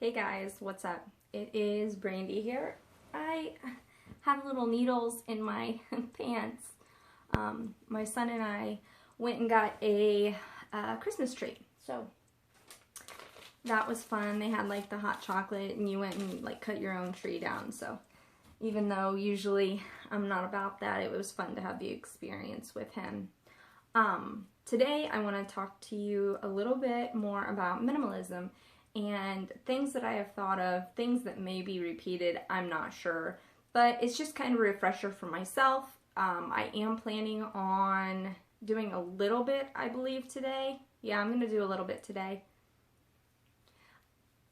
Hey guys, what's up? It is Brandy here. I have little needles in my pants. My son and I went and got a Christmas tree, so that was fun. They had like the hot chocolate and you went and like cut your own tree down, so even though usually I'm not about that, it was fun to have the experience with him. Today I want to talk to you a little bit more about minimalism and things that I have thought of, things that may be repeated, I'm not sure, but it's just kind of a refresher for myself. I am planning on doing a little bit, I believe, today. Yeah, I'm going to do a little bit today.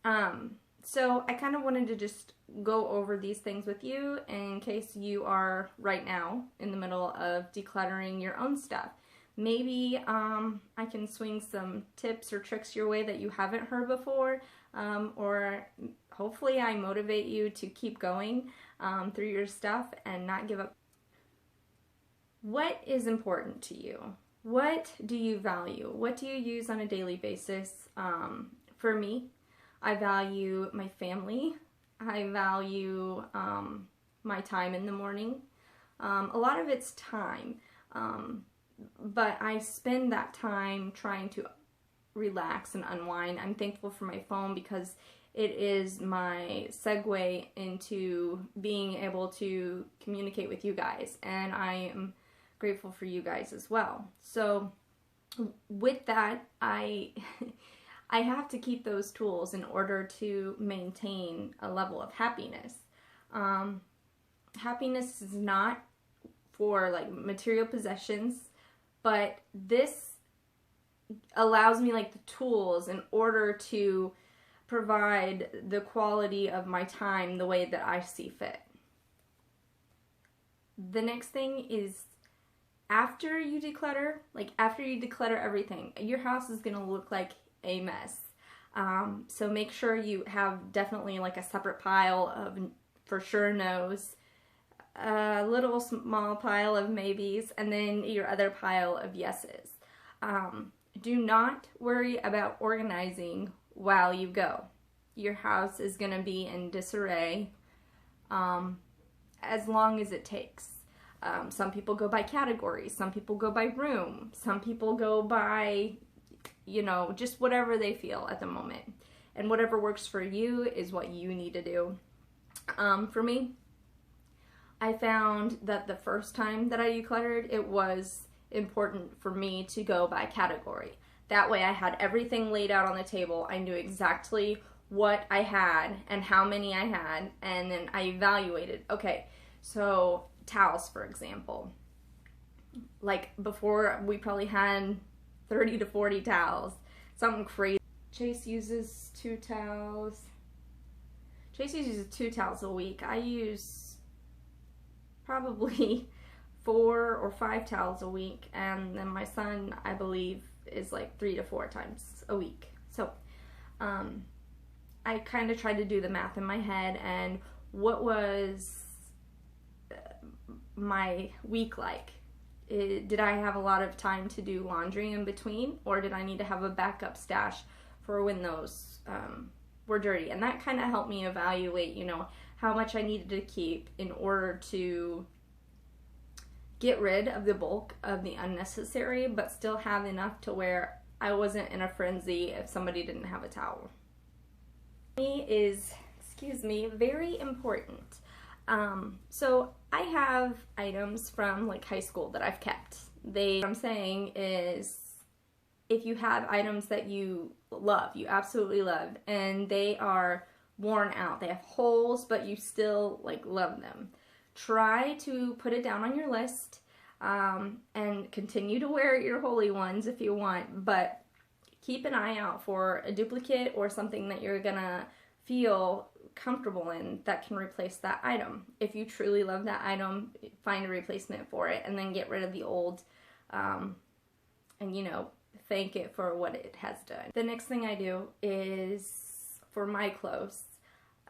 So I kind of wanted to just go over these things with you in case you are right now in the middle of decluttering your own stuff. Maybe I can swing some tips or tricks your way that you haven't heard before, or hopefully I motivate you to keep going through your stuff and not give up. What is important to you? What do you value? What do you use on a daily basis? For me, I value my family. I value my time in the morning. A lot of it's time. But I spend that time trying to relax and unwind. I'm thankful for my phone because it is my segue into being able to communicate with you guys, and I am grateful for you guys as well. So with that, I have to keep those tools in order to maintain a level of happiness. Happiness is not for like material possessions, but this allows me like the tools in order to provide the quality of my time the way that I see fit. The next thing is after you declutter, everything, your house is going to look like a mess. So make sure you have definitely like a separate pile of for sure no's, a little small pile of maybes, and then your other pile of yeses. Do not worry about organizing while you go. Your house is going to be in disarray as long as it takes. Some people go by categories, some people go by room, some people go by, you know, just whatever they feel at the moment. And whatever works for you is what you need to do. For me, I found that the first time that I decluttered, it was important for me to go by category. That way I had everything laid out on the table. I knew exactly what I had and how many I had, and then I evaluated. Okay, so towels, for example. Like before, we probably had 30 to 40 towels. Something crazy. Chase uses 2 towels. Chase uses 2 towels a week. I use probably 4 or 5 towels a week, and then my son, I believe, is like 3 to 4 times a week. So I kind of tried to do the math in my head, and what was my week like? Did I have a lot of time to do laundry in between, or did I need to have a backup stash for when those were dirty? And that kind of helped me evaluate, you know, how much I needed to keep in order to get rid of the bulk of the unnecessary, but still have enough to where I wasn't in a frenzy if somebody didn't have a towel. Is, very important. So I have items from like high school that I've kept. What I'm saying is, if you have items that you love, you absolutely love, and they are worn out, they have holes, but you still like love them, try to put it down on your list, and continue to wear your holy ones if you want, but keep an eye out for a duplicate or something that you're gonna feel comfortable in that can replace that item. If you truly love that item, find a replacement for it, and then get rid of the old, and you know, thank it for what it has done. The next thing I do is for my clothes.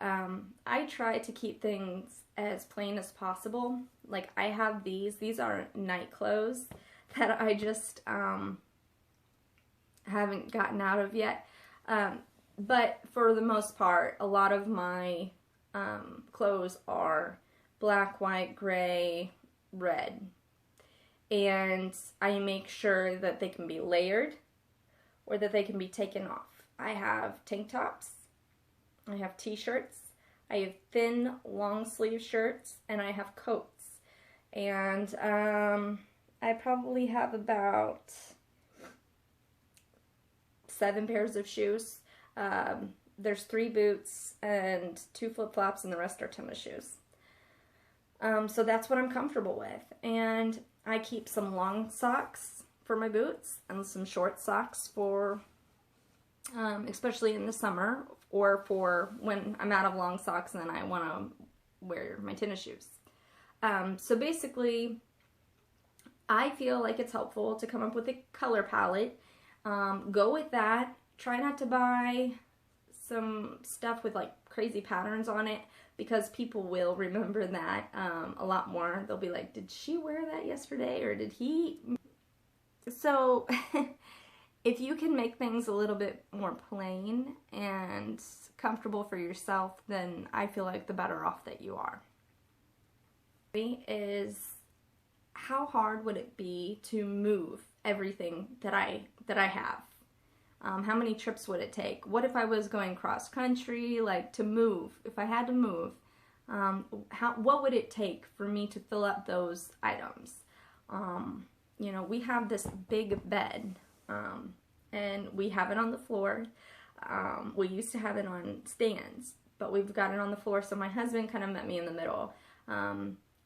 I try to keep things as plain as possible. Like I have these are night clothes that I just haven't gotten out of yet. But for the most part, a lot of my clothes are black, white, gray, red. And I make sure that they can be layered or that they can be taken off. I have tank tops, I have t-shirts, I have thin long sleeve shirts, and I have coats. And I probably have about 7 pairs of shoes. There's 3 boots and 2 flip-flops, and the rest are tennis shoes. So that's what I'm comfortable with. And I keep some long socks for my boots and some short socks for, especially in the summer, or for when I'm out of long socks and then I want to wear my tennis shoes. So basically, I feel like it's helpful to come up with a color palette. Go with that. Try not to buy some stuff with like crazy patterns on it, because people will remember that a lot more. They'll be like, did she wear that yesterday, or did he? So if you can make things a little bit more plain and comfortable for yourself, then I feel like the better off that you are. Is how hard would it be to move everything that I have? How many trips would it take? What if I was going cross country, like to move? If I had to move, what would it take for me to fill up those items? You know, we have this big bed, and we have it on the floor. We used to have it on stands, but we've got it on the floor, so my husband kind of met me in the middle.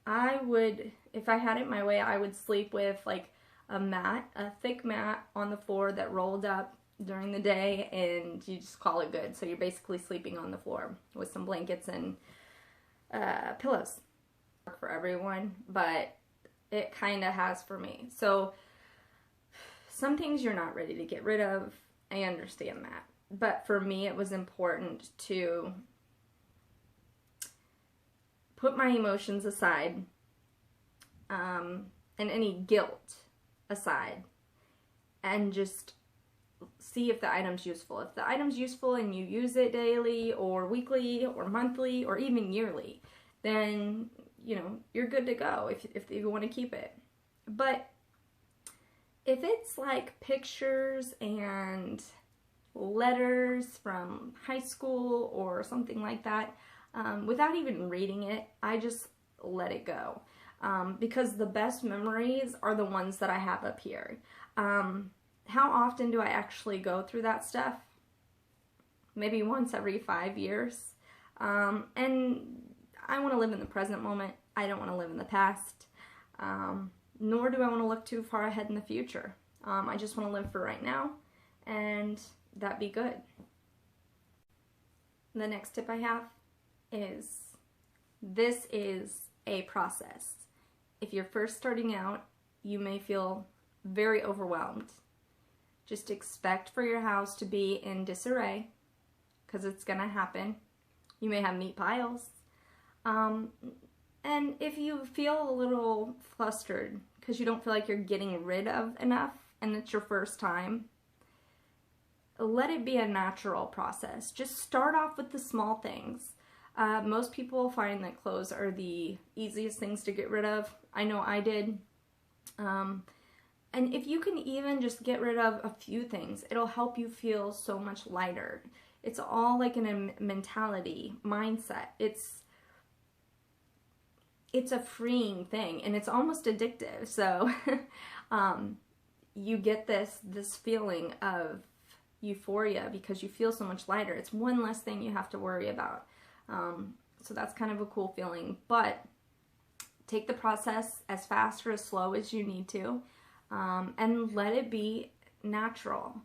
I would, if I had it my way, I would sleep with like a mat, a thick mat on the floor that rolled up during the day, and you just call it good. So you're basically sleeping on the floor with some blankets and pillows. For everyone, but it kind of has for me. So some things you're not ready to get rid of, I understand that, but for me it was important to put my emotions aside, and any guilt aside, and just see if the item's useful. If the item's useful and you use it daily or weekly or monthly or even yearly, then, you know, you're good to go if you want to keep it. But if it's like pictures and letters from high school or something like that, without even reading it, I just let it go. Because the best memories are the ones that I have up here. How often do I actually go through that stuff? Maybe once every 5 years. And I want to live in the present moment. I don't want to live in the past. Nor do I want to look too far ahead in the future. I just want to live for right now, and that be good. The next tip I have is, this is a process. If you're first starting out, you may feel very overwhelmed. Just expect for your house to be in disarray, because it's going to happen. You may have neat piles. And if you feel a little flustered because you don't feel like you're getting rid of enough and it's your first time, let it be a natural process. Just start off with the small things. Most people find that clothes are the easiest things to get rid of. I know I did. And if you can even just get rid of a few things, it'll help you feel so much lighter. It's all like a mentality, mindset. It's a freeing thing, and it's almost addictive. So you get this feeling of euphoria because you feel so much lighter. It's one less thing you have to worry about. So that's kind of a cool feeling. But take the process as fast or as slow as you need to, and let it be natural.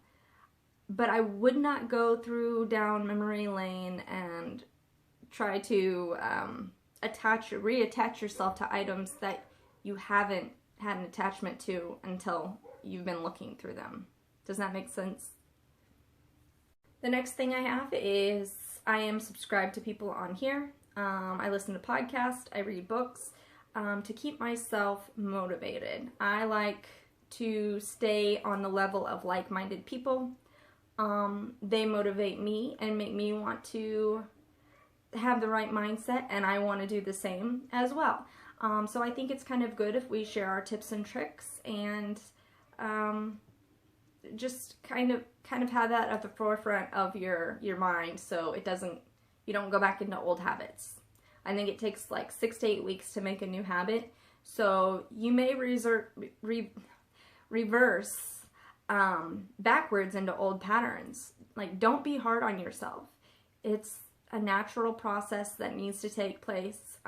But I would not go down memory lane and try to reattach yourself to items that you haven't had an attachment to until you've been looking through them. Does that make sense? The next thing I have is I am subscribed to people on here. I listen to podcasts, I read books to keep myself motivated. I like to stay on the level of like-minded people. They motivate me and make me want to have the right mindset, and I want to do the same as well. So I think it's kind of good if we share our tips and tricks, and just kind of have that at the forefront of your mind, so you don't go back into old habits. I think it takes like 6 to 8 weeks to make a new habit, so you may reverse backwards into old patterns. Like, don't be hard on yourself. It's a natural process that needs to take place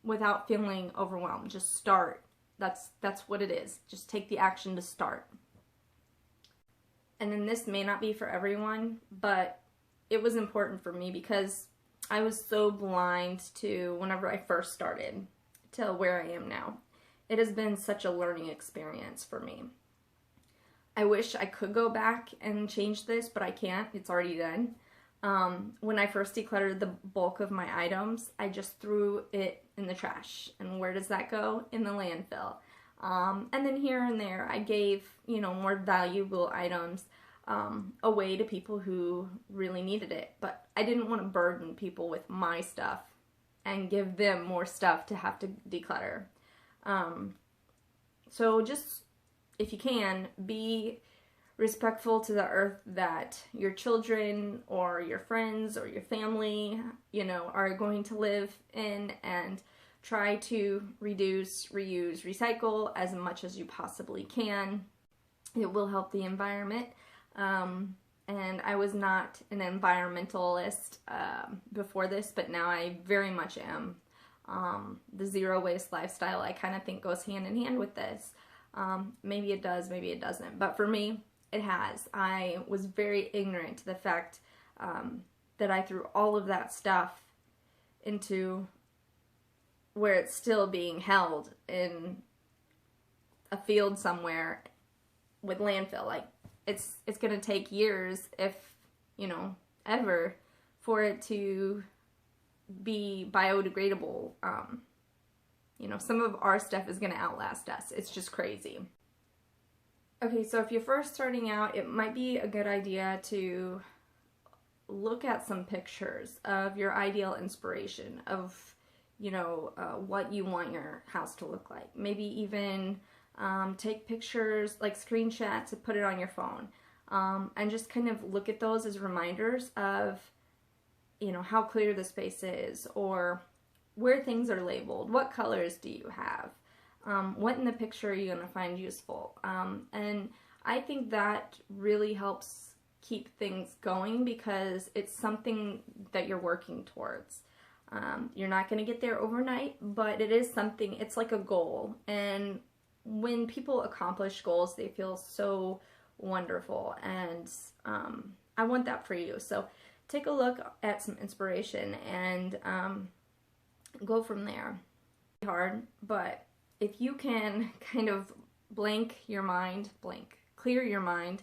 without feeling overwhelmed. Just start. That's what it is. Just take the action to start. And then this may not be for everyone, but it was important for me because I was so blind to whenever I first started to where I am now. It has been such a learning experience for me. I wish I could go back and change this, but I can't. It's already done. When I first decluttered the bulk of my items, I just threw it in the trash. And where does that go? In the landfill. And then here and there, I gave, more valuable items away to people who really needed it. But I didn't want to burden people with my stuff and give them more stuff to have to declutter. So just, if you can, be respectful to the earth that your children or your friends or your family, are going to live in, and try to reduce, reuse, recycle as much as you possibly can. It will help the environment. And I was not an environmentalist before this, but now I very much am. The zero waste lifestyle, I kind of think, goes hand in hand with this. Maybe it does, maybe it doesn't. But for me, it has. I was very ignorant to the fact that I threw all of that stuff into where it's still being held in a field somewhere with landfill. Like, it's going to take years, if, ever, for it to be biodegradable. Some of our stuff is going to outlast us. It's just crazy. Okay, so if you're first starting out, it might be a good idea to look at some pictures of your ideal inspiration of, what you want your house to look like. Maybe even take pictures, like screenshots, and put it on your phone. And just kind of look at those as reminders of, how clear the space is, or where things are labeled. What colors do you have? What in the picture are you going to find useful? And I think that really helps keep things going because it's something that you're working towards. You're not going to get there overnight, but it is something, it's like a goal. And when people accomplish goals, they feel so wonderful. And I want that for you. So take a look at some inspiration and go from there. It's hard, but if you can kind of clear your mind,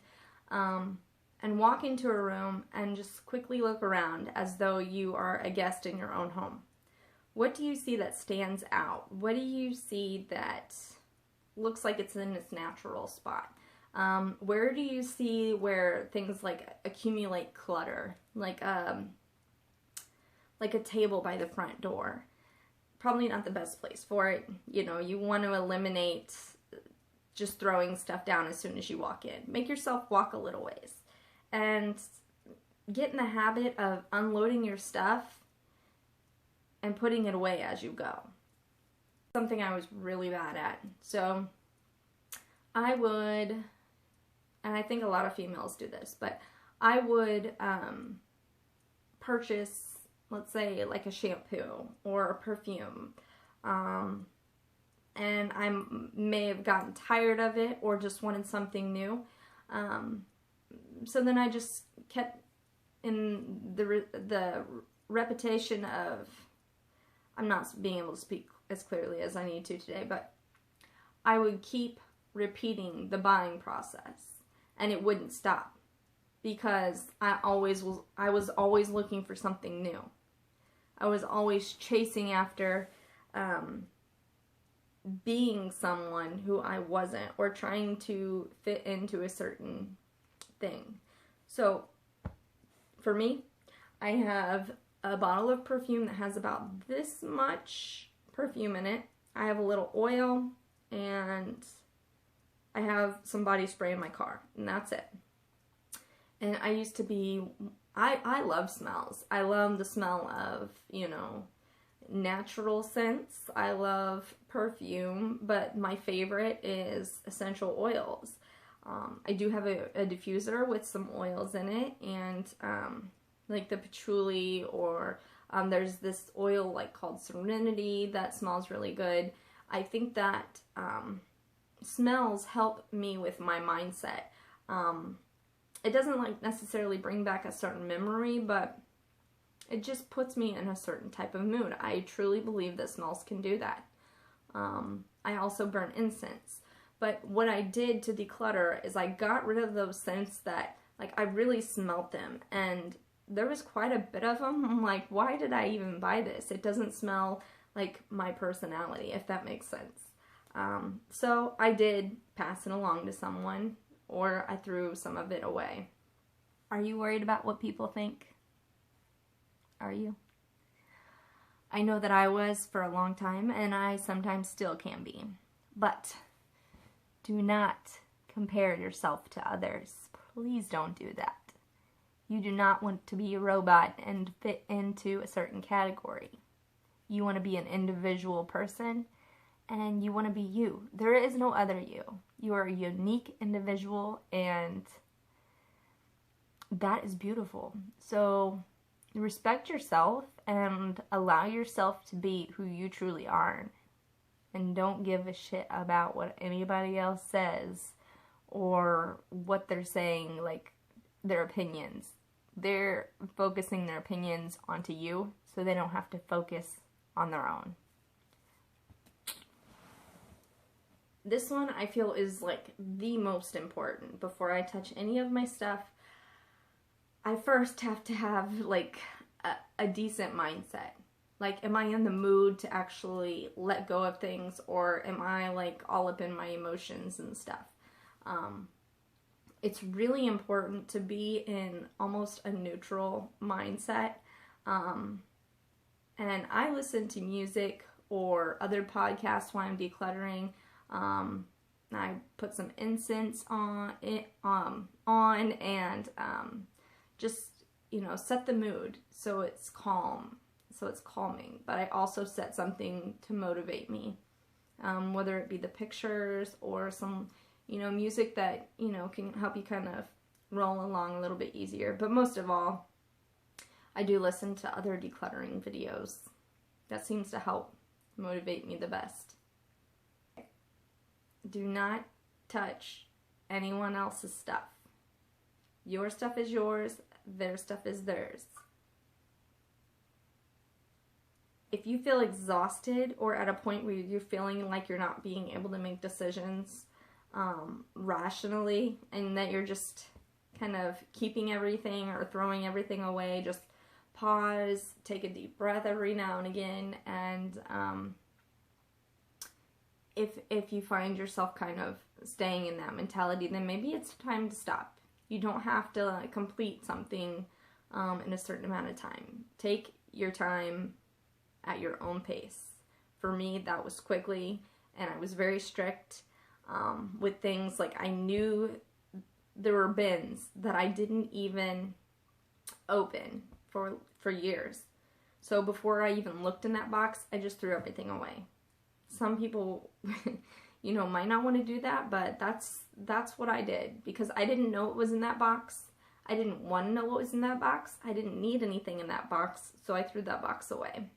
and walk into a room and just quickly look around as though you are a guest in your own home. What do you see that stands out? What do you see that looks like it's in its natural spot? Where do you see where things like accumulate clutter, like a table by the front door? Probably not the best place for it. You want to eliminate just throwing stuff down as soon as you walk in. Make yourself walk a little ways and get in the habit of unloading your stuff and putting it away as you go. Something I was really bad at. So I would, and I think a lot of females do this, but I would purchase, let's say, like a shampoo or a perfume, and I may have gotten tired of it or just wanted something new. So then I just kept in the repetition of, I'm not being able to speak as clearly as I need to today, but I would keep repeating the buying process, and it wouldn't stop because I was always looking for something new. I was always chasing after being someone who I wasn't, or trying to fit into a certain thing. So for me, I have a bottle of perfume that has about this much perfume in it. I have a little oil, and I have some body spray in my car, and that's it. And I used to be, I love smells. I love the smell of, you know, natural scents. I love perfume, but my favorite is essential oils. I do have a diffuser with some oils in it, and like the patchouli, or there's this oil like called Serenity that smells really good. I think that smells help me with my mindset. It doesn't like necessarily bring back a certain memory, but it just puts me in a certain type of mood. I truly believe that smells can do that. I also burn incense. But what I did to declutter is I got rid of those scents that, like, I really smelled them. And there was quite a bit of them. I'm like, why did I even buy this? It doesn't smell like my personality, if that makes sense. So I did pass it along to someone, or I threw some of it away. Are you worried about what people think? Are you? I know that I was for a long time, and I sometimes still can be. But do not compare yourself to others. Please don't do that. You do not want to be a robot and fit into a certain category. You want to be an individual person, and you want to be you. There is no other you. You are a unique individual, and that is beautiful. So respect yourself and allow yourself to be who you truly are. And don't give a shit about what anybody else says or what they're saying, like their opinions. They're focusing their opinions onto you, so they don't have to focus on their own. This one I feel is like the most important. Before I touch any of my stuff, I first have to have like a decent mindset. Like, am I in the mood to actually let go of things, or am I like all up in my emotions and stuff? It's really important to be in almost a neutral mindset. And I listen to music or other podcasts while I'm decluttering. I put some incense on and just, you know, set the mood so it's calm. So it's calming, but I also set something to motivate me, whether it be the pictures or some, you know, music that, you know, can help you kind of roll along a little bit easier. But most of all, I do listen to other decluttering videos. That seems to help motivate me the best. Do not touch anyone else's stuff. Your stuff is yours, their stuff is theirs. If you feel exhausted or at a point where you're feeling like you're not being able to make decisions rationally, and that you're just kind of keeping everything or throwing everything away, just pause, take a deep breath every now and again, and if you find yourself kind of staying in that mentality, then maybe it's time to stop. You don't have to complete something in a certain amount of time. Take your time at your own pace. For me, that was quickly, and I was very strict with things. Like, I knew there were bins that I didn't even open for years. So before I even looked in that box, I just threw everything away. Some people, you know, might not want to do that, but that's what I did, because I didn't know what was in that box. I didn't want to know what was in that box. I didn't need anything in that box, so I threw that box away.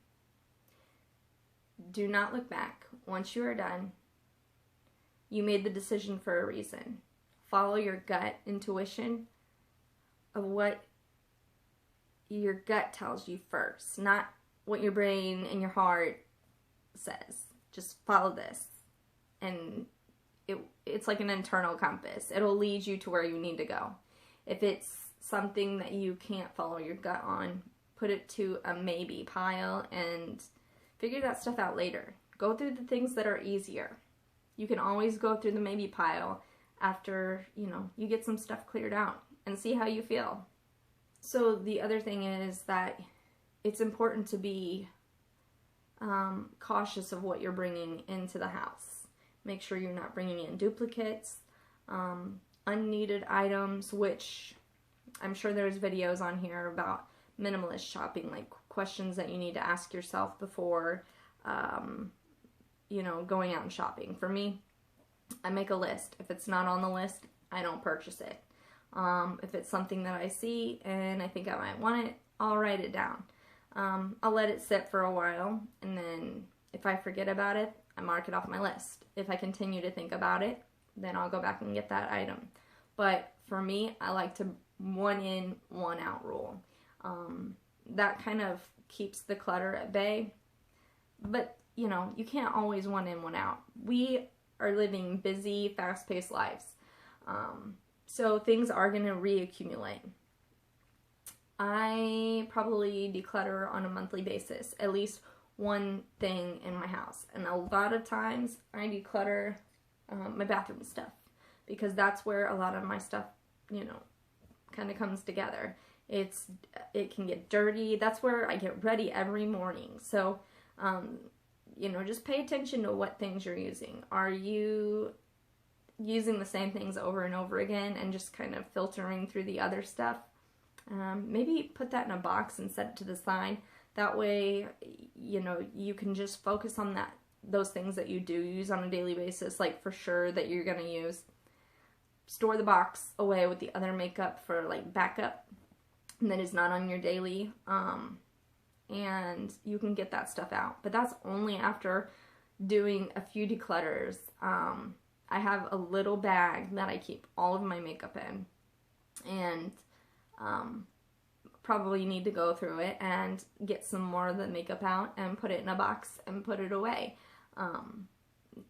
Do not look back. Once you are done, you made the decision for a reason. Follow your gut intuition of what your gut tells you first, not what your brain and your heart says. Just follow this, and it's like an internal compass. It'll lead you to where you need to go. If it's something that you can't follow your gut on, put it to a maybe pile and figure that stuff out later. Go through the things that are easier. You can always go through the maybe pile after, you know, you get some stuff cleared out. and see how you feel. So the other thing is that it's important to be cautious of what you're bringing into the house. Make sure you're not bringing in duplicates, unneeded items, which I'm sure there's videos on here about minimalist shopping, like questions that you need to ask yourself before, you know, going out and shopping. For me, I make a list. If it's not on the list, I don't purchase it. If it's something that I see and I think I might want it, I'll write it down. I'll let it sit for a while, and then if I forget about it, I mark it off my list. If I continue to think about it, then I'll go back and get that item. But for me, I like to one in, one out rule. That kind of keeps the clutter at bay. But, you know, you can't always one in, one out. We are living busy, fast-paced lives. So things are going to reaccumulate. I probably declutter on a monthly basis, at least one thing in my house. And a lot of times I declutter my bathroom stuff, because that's where a lot of my stuff, you know, kind of comes together. It can get dirty. That's where I get ready every morning. So, you know, just pay attention to what things you're using. Are you using the same things over and over again and just kind of filtering through the other stuff? Maybe put that in a box and set it to the side. That way, you know, you can just focus on those things that you do use on a daily basis, like for sure that you're gonna use. Store the box away with the other makeup for like backup that is not on your daily, and you can get that stuff out. But that's only after doing a few declutters. I have a little bag that I keep all of my makeup in, and probably need to go through it and get some more of the makeup out and put it in a box and put it away.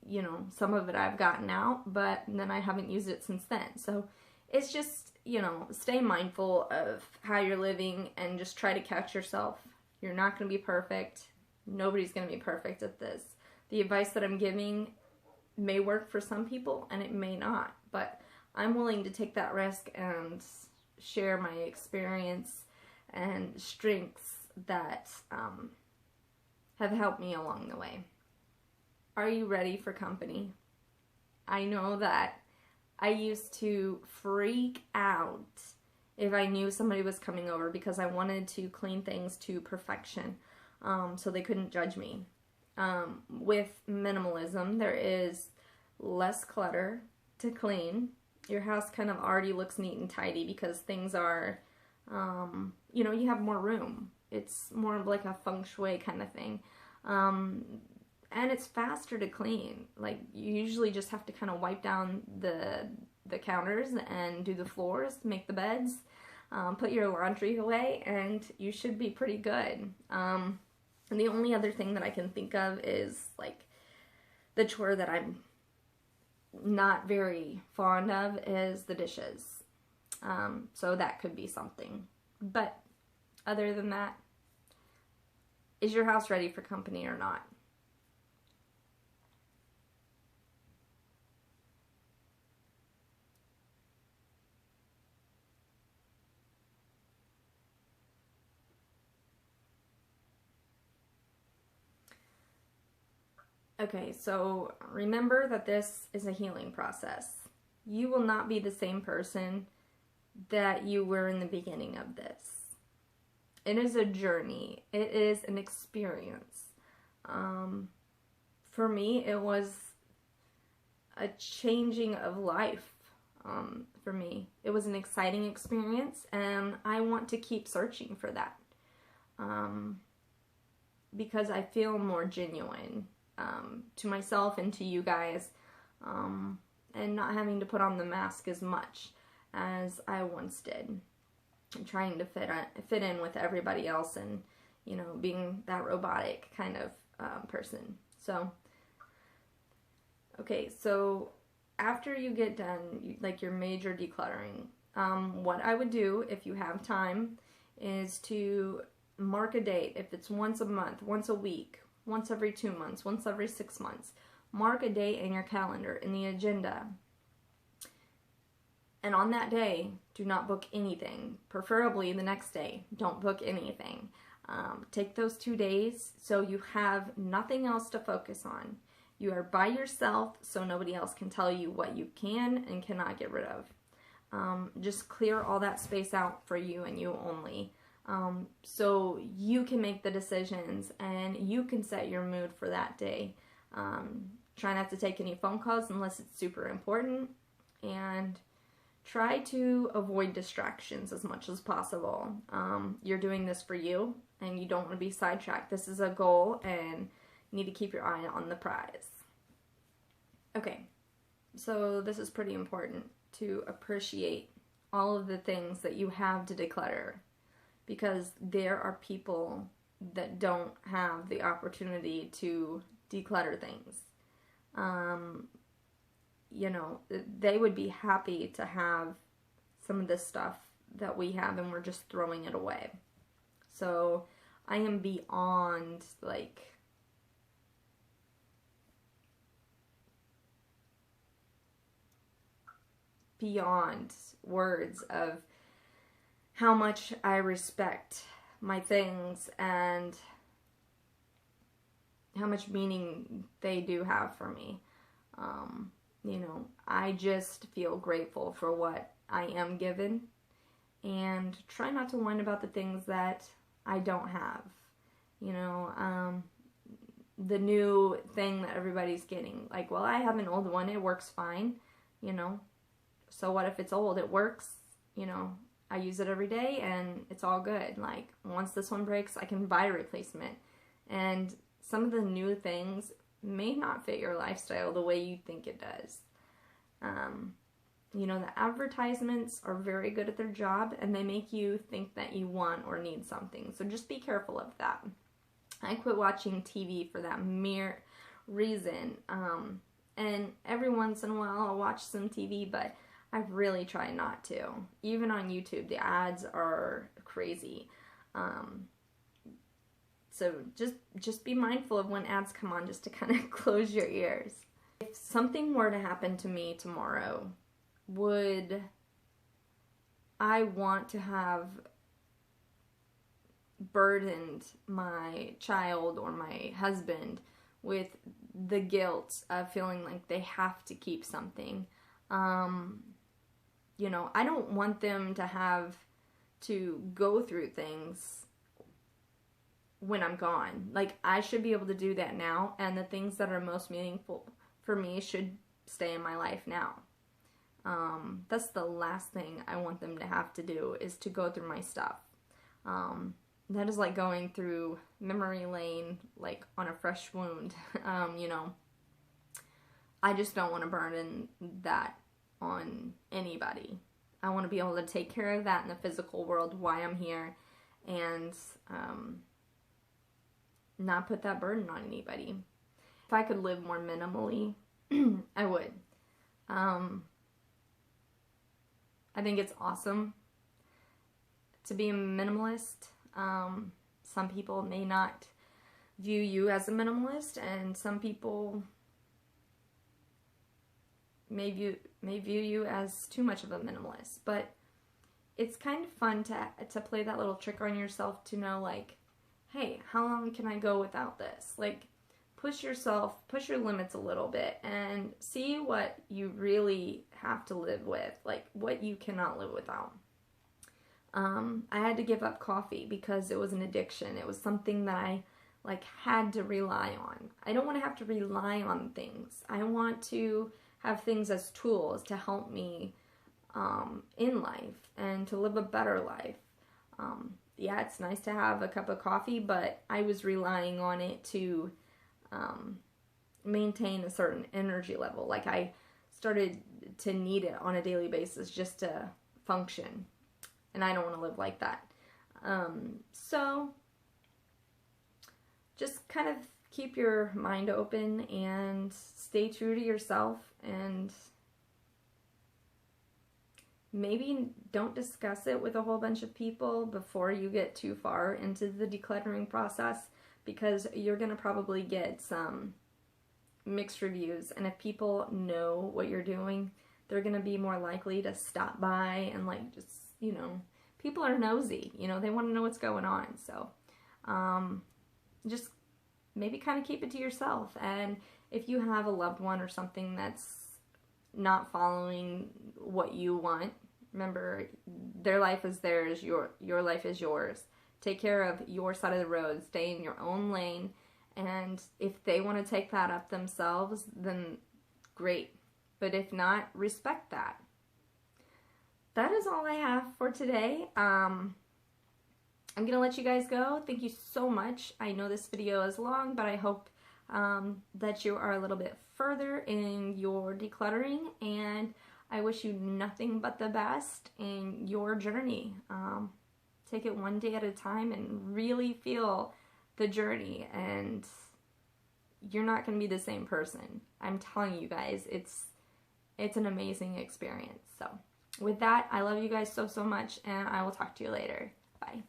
You know, some of it I've gotten out, but then I haven't used it since then. So it's just, you know, stay mindful of how you're living and just try to catch yourself. You're not going to be perfect. Nobody's going to be perfect at this. The advice that I'm giving may work for some people and it may not, but I'm willing to take that risk and share my experience and strengths that have helped me along the way. Are you ready for company? I know that I used to freak out if I knew somebody was coming over, because I wanted to clean things to perfection, so they couldn't judge me. With minimalism, there is less clutter to clean. Your house kind of already looks neat and tidy because things are, you know, you have more room. It's more of like a feng shui kind of thing. And it's faster to clean. Like, you usually just have to kind of wipe down the counters and do the floors, make the beds, put your laundry away, and you should be pretty good. And the only other thing that I can think of is, like, the chore that I'm not very fond of is the dishes. So that could be something. But other than that, is your house ready for company or not? Okay, so remember that this is a healing process. You will not be the same person that you were in the beginning of this. It is a journey. It is an experience. For me, it was a changing of life. For me, it was an exciting experience, and I want to keep searching for that, because I feel more genuine to myself and to you guys, and not having to put on the mask as much as I once did, and trying to fit in with everybody else, and, you know, being that robotic kind of person. So, okay, so after you get done, like your major decluttering, what I would do if you have time is to mark a date. If it's once a month, once a week, once every 2 months, once every 6 months. Mark a date in your calendar, in the agenda. And on that day, do not book anything. Preferably the next day, don't book anything. Take those 2 days so you have nothing else to focus on. You are by yourself, so nobody else can tell you what you can and cannot get rid of. Just clear all that space out for you and you only. So you can make the decisions and you can set your mood for that day. Try not to take any phone calls unless it's super important, and try to avoid distractions as much as possible. You're doing this for you and you don't want to be sidetracked. This is a goal and you need to keep your eye on the prize. Okay, so this is pretty important, to appreciate all of the things that you have to declutter, because there are people that don't have the opportunity to declutter things. You know, they would be happy to have some of this stuff that we have and we're just throwing it away. So I am beyond, like, beyond words of how much I respect my things and how much meaning they do have for me. You know, I just feel grateful for what I am given, and try not to whine about the things that I don't have. You know, the new thing that everybody's getting, like, well, I have an old one, it works fine, you know. So what if it's old? It works, you know, I use it every day and it's all good. Like, once this one breaks, I can buy a replacement. And some of the new things may not fit your lifestyle the way you think it does. You know, the advertisements are very good at their job and they make you think that you want or need something. So just be careful of that. I quit watching TV for that mere reason. And every once in a while I'll watch some TV, but I really try not to. Even on YouTube, the ads are crazy. So just be mindful of when ads come on, just to kind of close your ears. If something were to happen to me tomorrow, would I want to have burdened my child or my husband with the guilt of feeling like they have to keep something? You know, I don't want them to have to go through things when I'm gone. Like, I should be able to do that now, and the things that are most meaningful for me should stay in my life now. That's the last thing I want them to have to do, is to go through my stuff. That is like going through memory lane, like on a fresh wound. You know, I just don't want to burden that on anybody. I want to be able to take care of that in the physical world while I'm here, and not put that burden on anybody. If I could live more minimally, I would. I think it's awesome to be a minimalist. Some people may not view you as a minimalist, and some people may view you as too much of a minimalist. But it's kind of fun to play that little trick on yourself, to know, like, hey, how long can I go without this? Like, push your limits a little bit and see what you really have to live with, like what you cannot live without. I had to give up coffee because it was an addiction. It was something that I had to rely on. I don't want to have to rely on things. I want to have things as tools to help me in life and to live a better life. Yeah, it's nice to have a cup of coffee, but I was relying on it to maintain a certain energy level. Like, I started to need it on a daily basis just to function, and I don't want to live like that. So just kind of keep your mind open and stay true to yourself, and maybe don't discuss it with a whole bunch of people before you get too far into the decluttering process, because you're going to probably get some mixed reviews. And if people know what you're doing, they're going to be more likely to stop by and like just, you know, people are nosy, you know, they want to know what's going on. So just maybe kind of keep it to yourself. And if you have a loved one or something that's not following what you want, remember, their life is theirs, your life is yours. Take care of your side of the road, stay in your own lane, and if they want to take that up themselves, then great. But if not, respect that. That is all I have for today. I'm going to let you guys go. Thank you so much. I know this video is long, but I hope that you are a little bit further in your decluttering, and I wish you nothing but the best in your journey. Take it one day at a time and really feel the journey, and you're not going to be the same person. I'm telling you guys, it's an amazing experience. So with that, I love you guys so much, and I will talk to you later. Bye.